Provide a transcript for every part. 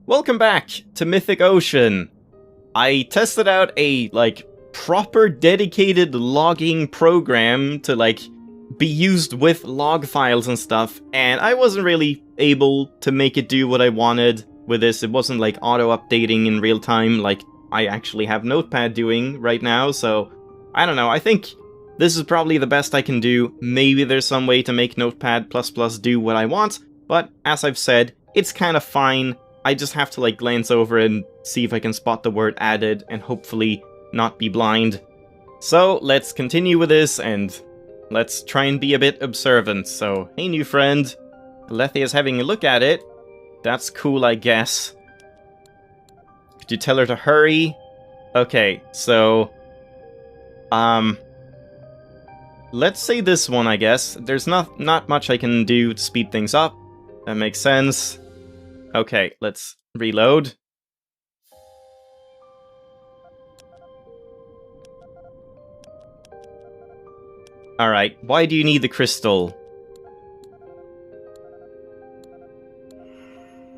Welcome back to Mythic Ocean. I tested out a, proper dedicated logging program to, be used with log files and stuff, and I wasn't really able to make it do what I wanted with this. It wasn't, auto-updating in real time like I actually have Notepad doing right now, so I don't know. I think this is probably the best I can do. Maybe there's some way to make Notepad++ do what I want, but as I've said, it's kind of fine. I just have to glance over and see if I can spot the word added and hopefully not be blind. So let's continue with this and let's try and be a bit observant. So, hey new friend, Alethea's having a look at it. That's cool, I guess. Could you tell her to hurry? Okay, so let's say this one, I guess. There's not much I can do to speed things up. That makes sense. Okay, let's reload. Alright, why do you need the crystal?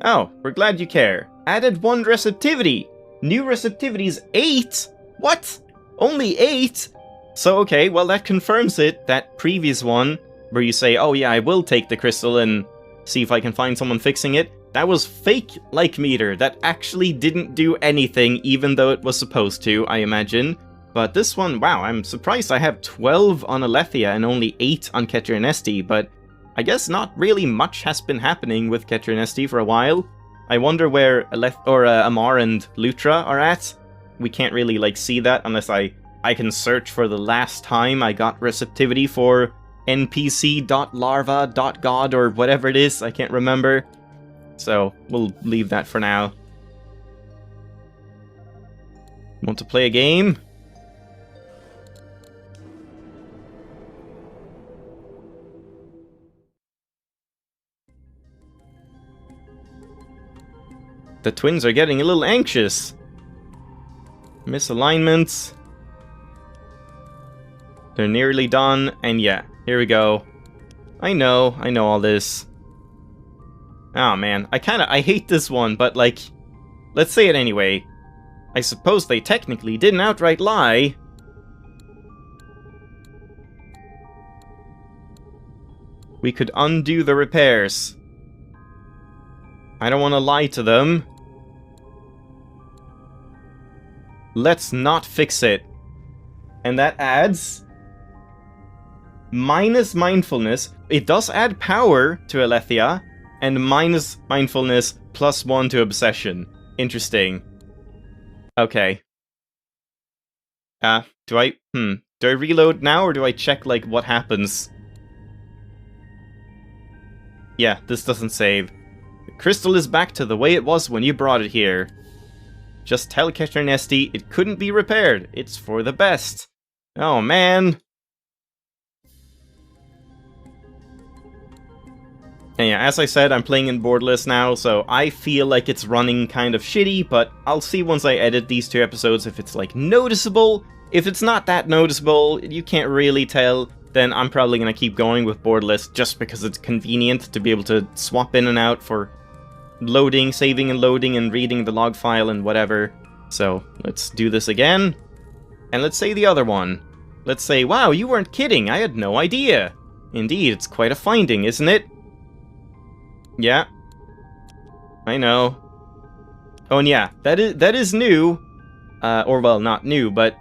Oh, we're glad you care. Added 1 receptivity! New receptivity's 8? What? Only 8? So okay, well that confirms it, that previous one, where you say, oh yeah, I will take the crystal and see if I can find someone fixing it. That was fake like meter. That actually didn't do anything, even though it was supposed to, I imagine. But this one, wow, I'm surprised I have 12 on Alethea and only 8 on Ketcher and Esti, but I guess not really much has been happening with Ketcher and Esti for a while. I wonder where Amar and Lutra are at. We can't really, see that unless I can search for the last time I got receptivity for npc.larva.god or whatever it is, I can't remember. So, we'll leave that for now. Want to play a game? The twins are getting a little anxious. Misalignments. They're nearly done, and yeah, here we go. I know all this. Oh man, I hate this one, but let's say it anyway. I suppose they technically didn't outright lie. We could undo the repairs. I don't want to lie to them. Let's not fix it. And that adds minus mindfulness. It does add power to Alethea. And minus mindfulness +1 to obsession. Interesting. Okay. Do I reload now or do I check what happens? Yeah, this doesn't save. The crystal is back to the way it was when you brought it here. Just tell Ketcher and Esti it couldn't be repaired. It's for the best. Oh man. And yeah, as I said, I'm playing in borderless now, so I feel like it's running kind of shitty, but I'll see once I edit these 2 episodes if it's, noticeable. If it's not that noticeable, you can't really tell, then I'm probably gonna keep going with borderless just because it's convenient to be able to swap in and out for loading, saving and loading, and reading the log file and whatever. So, let's do this again. And let's say the other one. Let's say, wow, you weren't kidding, I had no idea. Indeed, it's quite a finding, isn't it? Yeah, I know. Oh, and yeah, that is new. Or, well, not new, but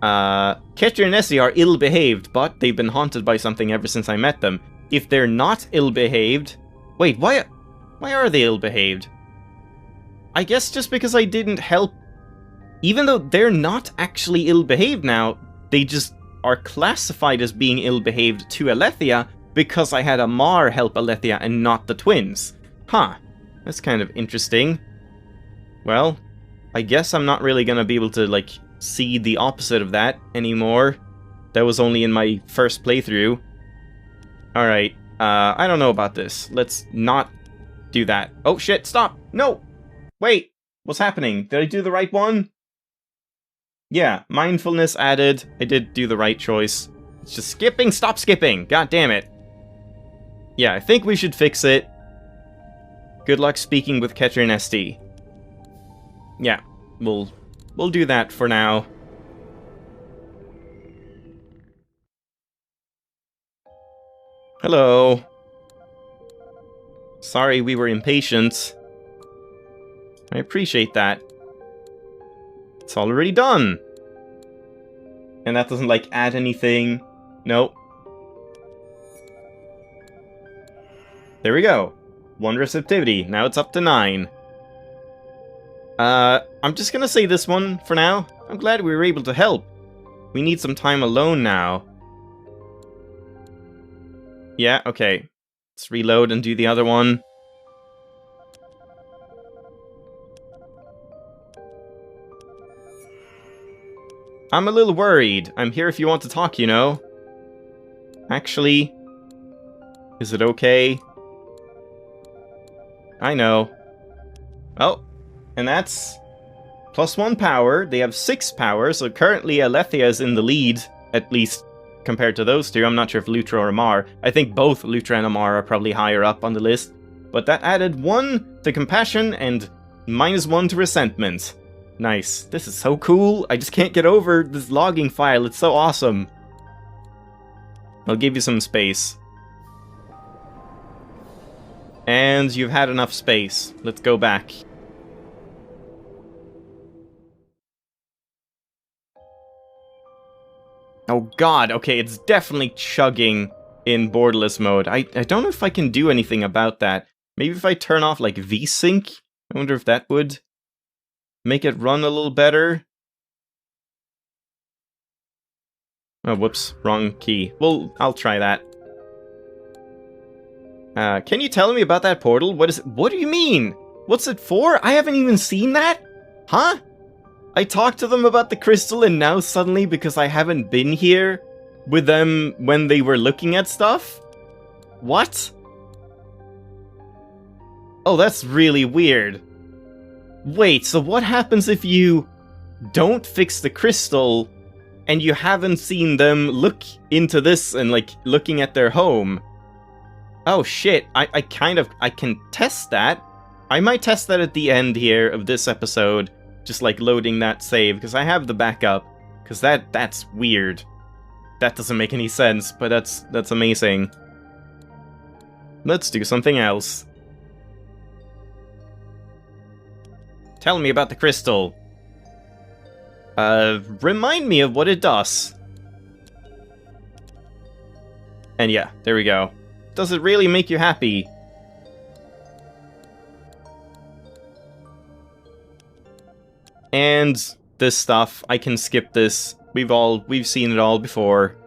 Ketcher and Esti are ill-behaved, but they've been haunted by something ever since I met them. If they're not ill-behaved... Wait, why are they ill-behaved? I guess just because I didn't help... Even though they're not actually ill-behaved now, they just are classified as being ill-behaved to Alethea, because I had Amar help Alethea and not the twins. Huh. That's kind of interesting. Well, I guess I'm not really gonna be able to, see the opposite of that anymore. That was only in my first playthrough. Alright, I don't know about this. Let's not do that. Oh shit, stop! No! Wait! What's happening? Did I do the right one? Yeah, mindfulness added. I did do the right choice. It's just skipping. Stop skipping! God damn it. Yeah, I think we should fix it. Good luck speaking with Ketcher and SD. Yeah, we'll do that for now. Hello. Sorry we were impatient. I appreciate that. It's already done. And that doesn't, like, add anything. Nope. There we go. 1 receptivity. Now it's up to 9. I'm just gonna say this one for now. I'm glad we were able to help. We need some time alone now. Yeah, okay. Let's reload and do the other one. I'm a little worried. I'm here if you want to talk, you know. Actually, is it okay? I know. Oh, and that's +1 power. They have 6 power, so currently Alethea is in the lead, at least compared to those two. I'm not sure if Lutra or Amar. I think both Lutra and Amar are probably higher up on the list. But that added 1 to compassion and -1 to resentment. Nice. This is so cool. I just can't get over this logging file. It's so awesome. I'll give you some space. And you've had enough space. Let's go back. Oh god, okay, it's definitely chugging in borderless mode. I don't know if I can do anything about that. Maybe if I turn off, like, VSync? I wonder if that would make it run a little better. Oh, whoops, wrong key. Well, I'll try that. Can you tell me about that portal? What is it? What do you mean? What's it for? I haven't even seen that? Huh? I talked to them about the crystal and now suddenly, because I haven't been here with them when they were looking at stuff? What? Oh, that's really weird. Wait, so what happens if you don't fix the crystal and you haven't seen them look into this and, like, looking at their home? Oh shit, I can test that. I might test that at the end here of this episode, just like loading that save, because I have the backup, because that's weird. That doesn't make any sense, but that's amazing. Let's do something else. Tell me about the crystal. Remind me of what it does. And yeah, there we go. Does it really make you happy? And this stuff, I can skip this. We've seen it all before.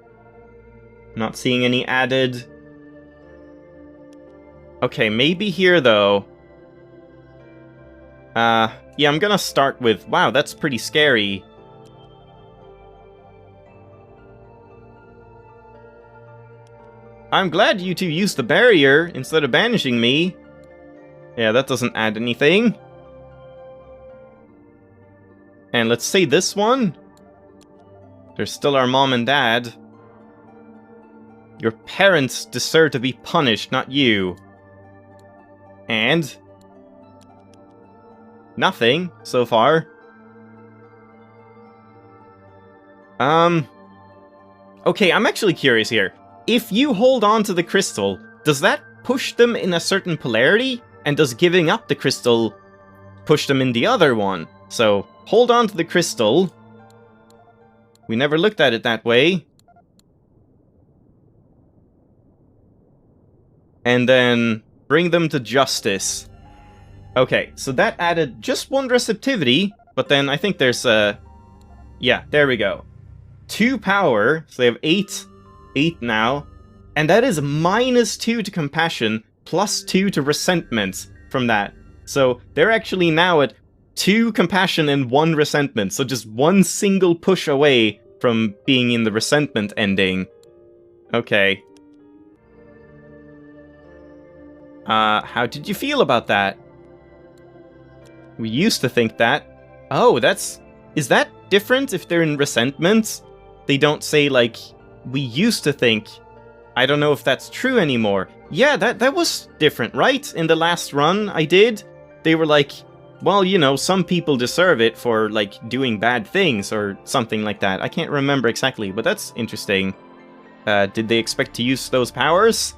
Not seeing any added. Okay, maybe here though. Yeah, I'm gonna start with, wow, that's pretty scary. I'm glad you two used the barrier instead of banishing me. Yeah, that doesn't add anything. And let's say this one. There's still our mom and dad. Your parents deserve to be punished, not you. And nothing so far. Okay, I'm actually curious here. If you hold on to the crystal, does that push them in a certain polarity? And does giving up the crystal push them in the other one? So, hold on to the crystal. We never looked at it that way. And then bring them to justice. Okay, so that added just 1 receptivity, but then I think there's a... Yeah, there we go. 2 power, so they have 8 now, and that is -2 to compassion, +2 to resentment from that. So they're actually now at 2 compassion and 1 resentment, so just 1 single push away from being in the resentment ending. Okay. How did you feel about that? We used to think that. Oh, is that different if they're in resentment? They don't say, like, we used to think. I don't know if that's true anymore. Yeah, that was different, right? In the last run I did, they were like, well, you know, some people deserve it for, like, doing bad things or something like that. I can't remember exactly, but that's interesting. Did they expect to use those powers?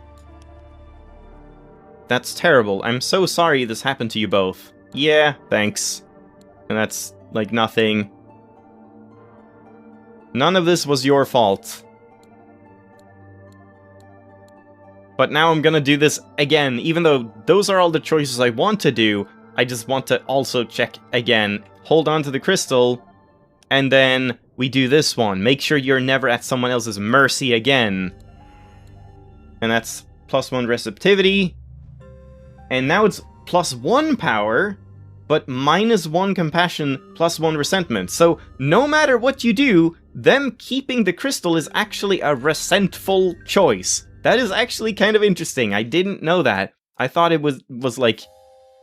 That's terrible. I'm so sorry this happened to you both. Yeah, thanks. And that's, like, nothing. None of this was your fault. But now I'm gonna do this again, even though those are all the choices I want to do. I just want to also check again. Hold on to the crystal, and then we do this one. Make sure you're never at someone else's mercy again. And that's +1 receptivity. And now it's +1 power, but -1 compassion, +1 resentment. So no matter what you do, them keeping the crystal is actually a resentful choice. That is actually kind of interesting. I didn't know that. I thought it was like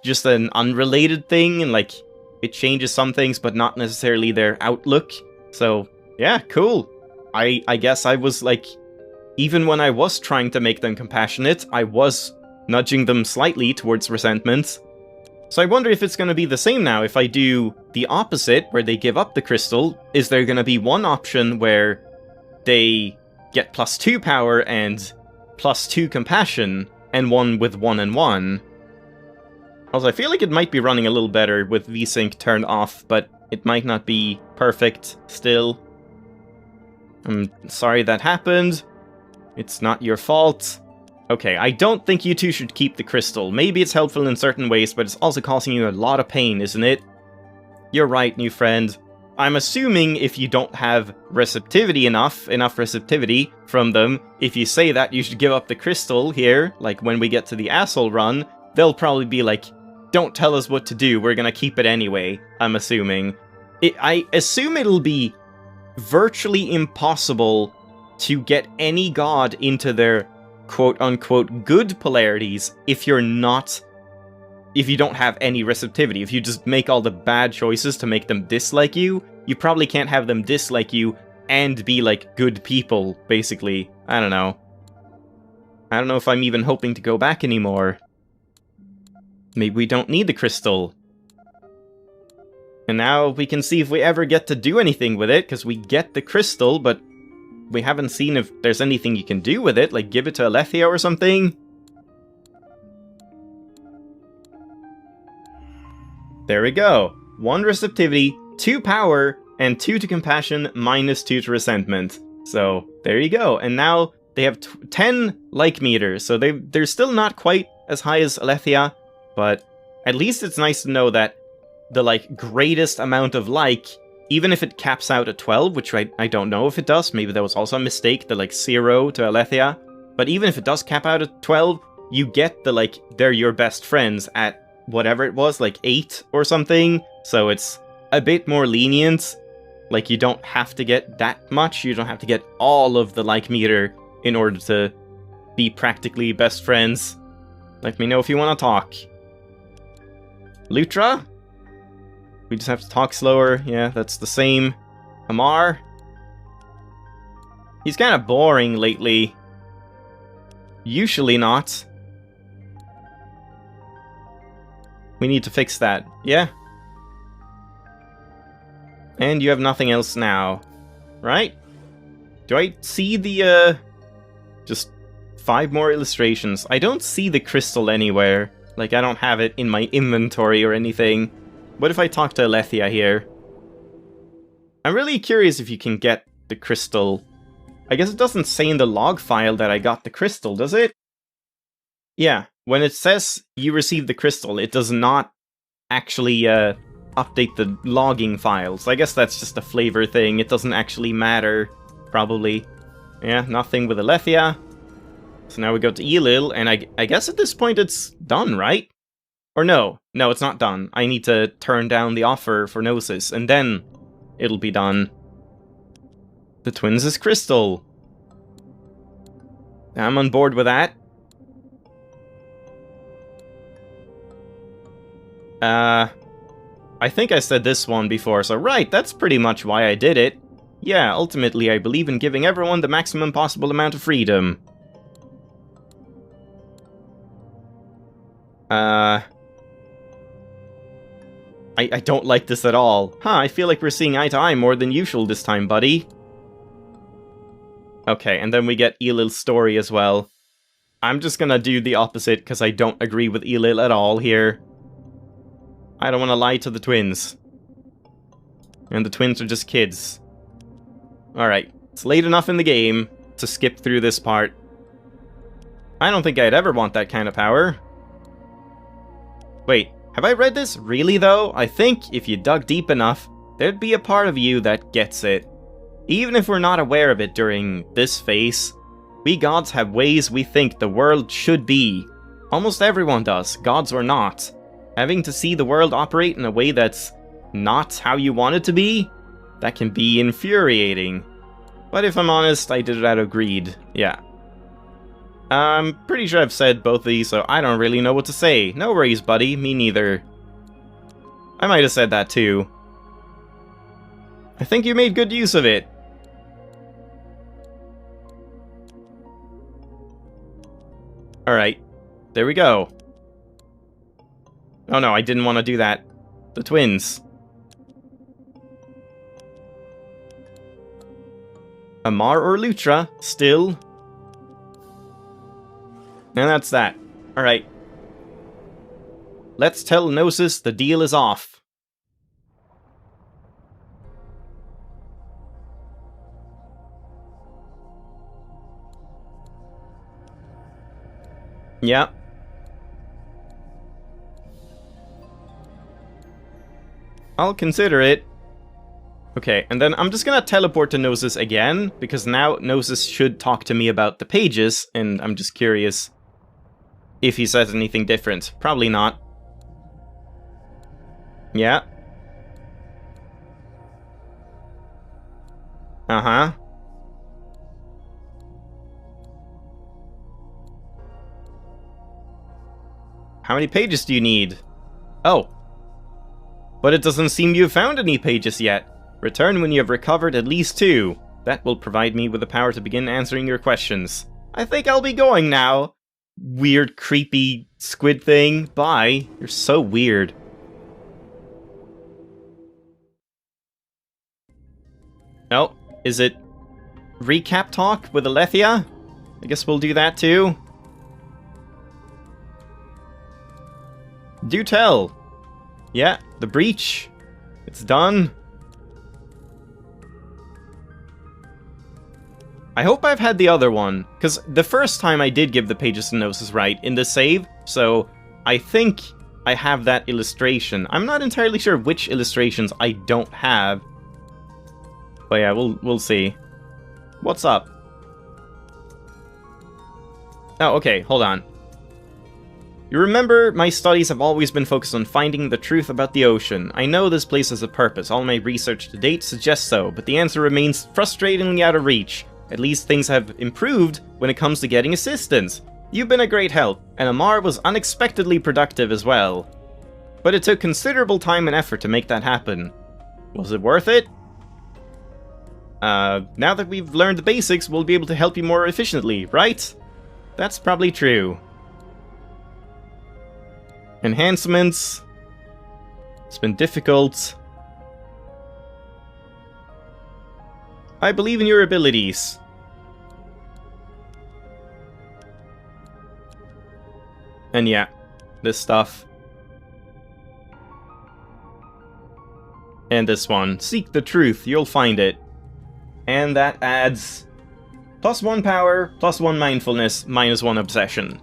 just an unrelated thing, and like it changes some things but not necessarily their outlook. So yeah, cool. I guess I was like, even when I was trying to make them compassionate, I was nudging them slightly towards resentment. So I wonder if it's going to be the same now. If I do the opposite, where they give up the crystal, is there going to be one option where they get +2 power and +2 compassion, and one with 1 and 1? Also, I feel like it might be running a little better with VSync turned off, but it might not be perfect still. I'm sorry that happened. It's not your fault. Okay, I don't think you two should keep the crystal. Maybe it's helpful in certain ways, but it's also causing you a lot of pain, isn't it? You're right, new friend. I'm assuming if you don't have receptivity enough receptivity from them, if you say that you should give up the crystal here, like when we get to the asshole run, they'll probably be like, don't tell us what to do, we're gonna keep it anyway, I'm assuming. I assume it'll be virtually impossible to get any god into their quote-unquote good polarities if you don't have any receptivity. If you just make all the bad choices to make them dislike you, you probably can't have them dislike you and be like good people, basically. I don't know. I don't know if I'm even hoping to go back anymore. Maybe we don't need the crystal. And now we can see if we ever get to do anything with it, because we get the crystal, but we haven't seen if there's anything you can do with it, like give it to Alethea or something. There we go. 1 receptivity, 2 power, and 2 to compassion, -2 to resentment. So, there you go. And now they have 10 like meters, so they're still not quite as high as Alethea, but at least it's nice to know that the, like, greatest amount of like, even if it caps out at 12, which I don't know if it does, maybe that was also a mistake, the, like, 0 to Alethea, but even if it does cap out at 12, you get the, like, they're your best friends at whatever it was, like 8 or something, so it's a bit more lenient. Like, you don't have to get that much, you don't have to get all of the like meter in order to be practically best friends. Let me know if you want to talk. Lutra? We just have to talk slower. Yeah, that's the same. Amar? He's kind of boring lately. Usually not. We need to fix that. Yeah? And you have nothing else now. Right? Do I see the, just 5 more illustrations? I don't see the crystal anywhere. Like, I don't have it in my inventory or anything. What if I talk to Alethea here? I'm really curious if you can get the crystal. I guess it doesn't say in the log file that I got the crystal, does it? Yeah, when it says you received the crystal, it does not actually update the logging files. I guess that's just a flavor thing. It doesn't actually matter, probably. Yeah, nothing with Alethea. So now we go to Elil, and I guess at this point it's done, right? Or no, it's not done. I need to turn down the offer for Gnosis, and then it'll be done. The twins' crystal. I'm on board with that. I think I said this one before, so right, that's pretty much why I did it. Yeah, ultimately I believe in giving everyone the maximum possible amount of freedom. I don't like this at all. Huh, I feel like we're seeing eye to eye more than usual this time, buddy. Okay, and then we get Elil's story as well. I'm just gonna do the opposite, because I don't agree with Elil at all here. I don't want to lie to the twins. And the twins are just kids. Alright, it's late enough in the game to skip through this part. I don't think I'd ever want that kind of power. Wait, have I read this? Really though? I think if you dug deep enough, there'd be a part of you that gets it. Even if we're not aware of it during this phase, we gods have ways we think the world should be. Almost everyone does, gods or not. Having to see the world operate in a way that's not how you want it to be, that can be infuriating. But if I'm honest, I did it out of greed, yeah. I'm pretty sure I've said both of these, so I don't really know what to say. No worries, buddy, me neither. I might have said that too. I think you made good use of it. Alright, there we go. Oh no, I didn't want to do that. The twins. Amar or Lutra, still. And that's that. Alright. Let's tell Gnosis the deal is off. Yeah. I'll consider it. Okay, and then I'm just gonna teleport to Gnosis again, because now Gnosis should talk to me about the pages, and I'm just curious if he says anything different. Probably not. Yeah. Uh-huh. How many pages do you need? Oh. But it doesn't seem you've found any pages yet. Return when you have recovered at least 2. That will provide me with the power to begin answering your questions. I think I'll be going now. Weird, creepy squid thing. Bye. You're so weird. Oh, is it recap talk with Alethea? I guess we'll do that too. Do tell. Yeah, the breach. It's done. I hope I've had the other one, because the first time I did give the pages to Gnosis right in the save, so I think I have that illustration. I'm not entirely sure which illustrations I don't have. But yeah, we'll see. What's up? Oh, okay, hold on. You remember, my studies have always been focused on finding the truth about the ocean. I know this place has a purpose, all my research to date suggests so, but the answer remains frustratingly out of reach. At least things have improved when it comes to getting assistance. You've been a great help, and Amar was unexpectedly productive as well. But it took considerable time and effort to make that happen. Was it worth it? Now that we've learned the basics, we'll be able to help you more efficiently, right? That's probably true. Enhancements. It's been difficult. I believe in your abilities. And yeah, this stuff. And this one. Seek the truth, you'll find it. And that adds +1 power, +1 mindfulness, -1 obsession.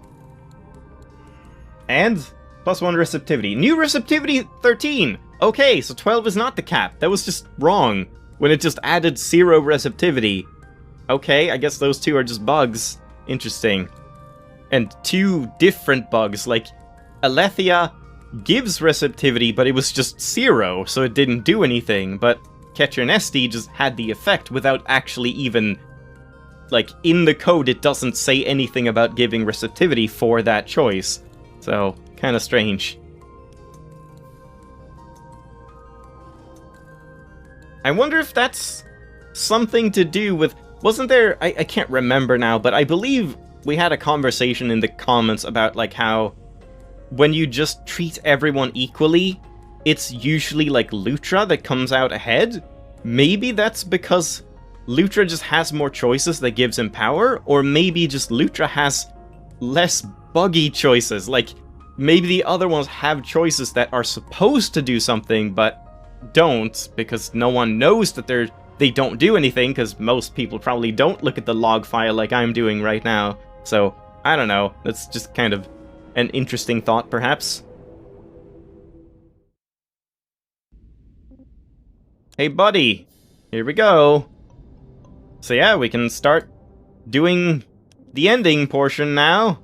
And +1 receptivity. New receptivity 13! Okay, so 12 is not the cap. That was just wrong when it just added 0 receptivity. Okay, I guess those two are just bugs. Interesting. And 2 different bugs, like Alethea gives receptivity, but it was just 0, so it didn't do anything, but Catcher Nesty just had the effect without actually even, like, in the code it doesn't say anything about giving receptivity for that choice. So, kinda strange. I wonder if that's something to do with... Wasn't there... I can't remember now, but I believe we had a conversation in the comments about, like, how when you just treat everyone equally, it's usually like Lutra that comes out ahead. Maybe that's because Lutra just has more choices that gives him power, or maybe just Lutra has less buggy choices. Like, maybe the other ones have choices that are supposed to do something, but don't, because no one knows that they don't do anything, because most people probably don't look at the log file like I'm doing right now. So, I don't know. That's just kind of an interesting thought, perhaps. Hey, buddy. Here we go. So yeah, we can start doing the ending portion now.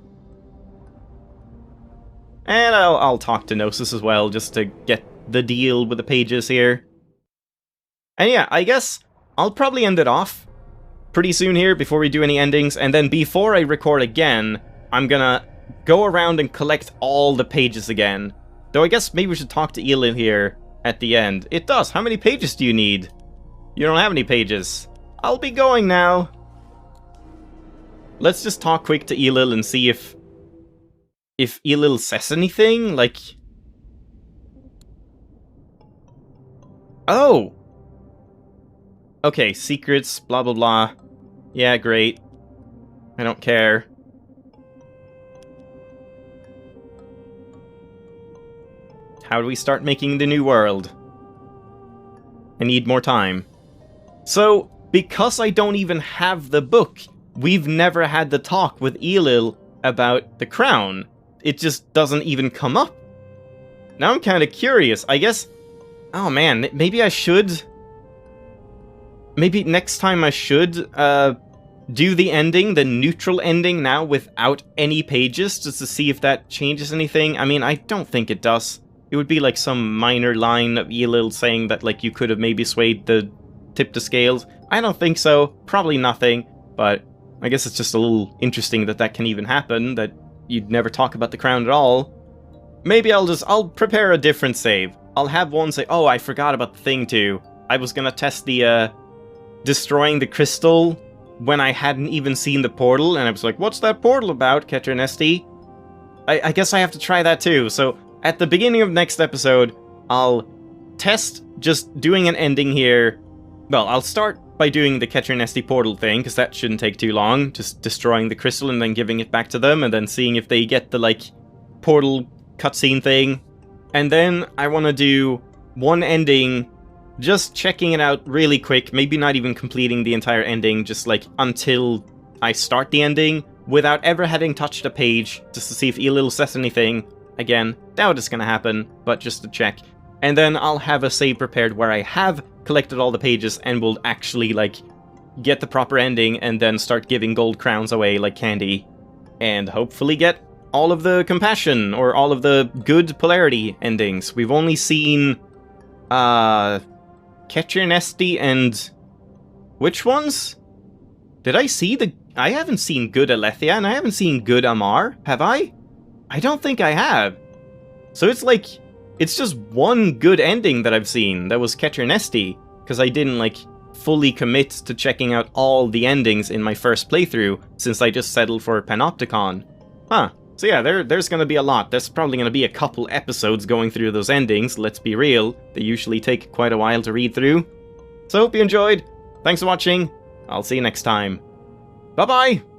And I'll talk to Gnosis as well, just to get the deal with the pages here. And yeah, I guess I'll probably end it off pretty soon here before we do any endings, and then before I record again, I'm gonna go around and collect all the pages again. Though I guess maybe we should talk to Elil here at the end. It does. How many pages do you need? You don't have any pages. I'll be going now. Let's just talk quick to Elil and see if Elil says anything, like... Oh! Okay, secrets, blah blah blah. Yeah, great. I don't care. How do we start making the new world? I need more time. So, because I don't even have the book, we've never had the talk with Elil about the crown. It just doesn't even come up. Now I'm kind of curious. I guess... Oh man, maybe I should... Maybe next time I should do the ending, the neutral ending now without any pages, just to see if that changes anything. I mean, I don't think it does. It would be like some minor line of Elil saying that like you could have maybe swayed the tip to scales. I don't think so. Probably nothing. But I guess it's just a little interesting that that can even happen, that you'd never talk about the crown at all. Maybe I'll prepare a different save. I'll have one say, oh, I forgot about the thing too. I was gonna test the, destroying the crystal when I hadn't even seen the portal, and I was like, what's that portal about, Ketcher and SD? I guess I have to try that too, so at the beginning of next episode, I'll test just doing an ending here. Well, I'll start by doing the Ketcher and SD portal thing, because that shouldn't take too long, just destroying the crystal and then giving it back to them, and then seeing if they get the, like, portal cutscene thing. And then I want to do one ending, just checking it out really quick, maybe not even completing the entire ending, just like until I start the ending, without ever having touched a page, just to see if Elil says anything. Again, doubt it's gonna happen, but just to check. And then I'll have a save prepared where I have collected all the pages and will actually, like, get the proper ending and then start giving gold crowns away like candy. And hopefully get all of the compassion, or all of the good polarity endings. We've only seen, Ketcher and SD and... Which ones? Did I see the... I haven't seen good Alethea, and I haven't seen good Amar, have I? I don't think I have. So it's like... It's just one good ending that I've seen, that was Ketcher and SD, because I didn't, like, fully commit to checking out all the endings in my first playthrough, since I just settled for Panopticon. Huh. So yeah, there's gonna be a lot. There's probably gonna be a couple episodes going through those endings, let's be real. They usually take quite a while to read through. So hope you enjoyed. Thanks for watching. I'll see you next time. Bye-bye!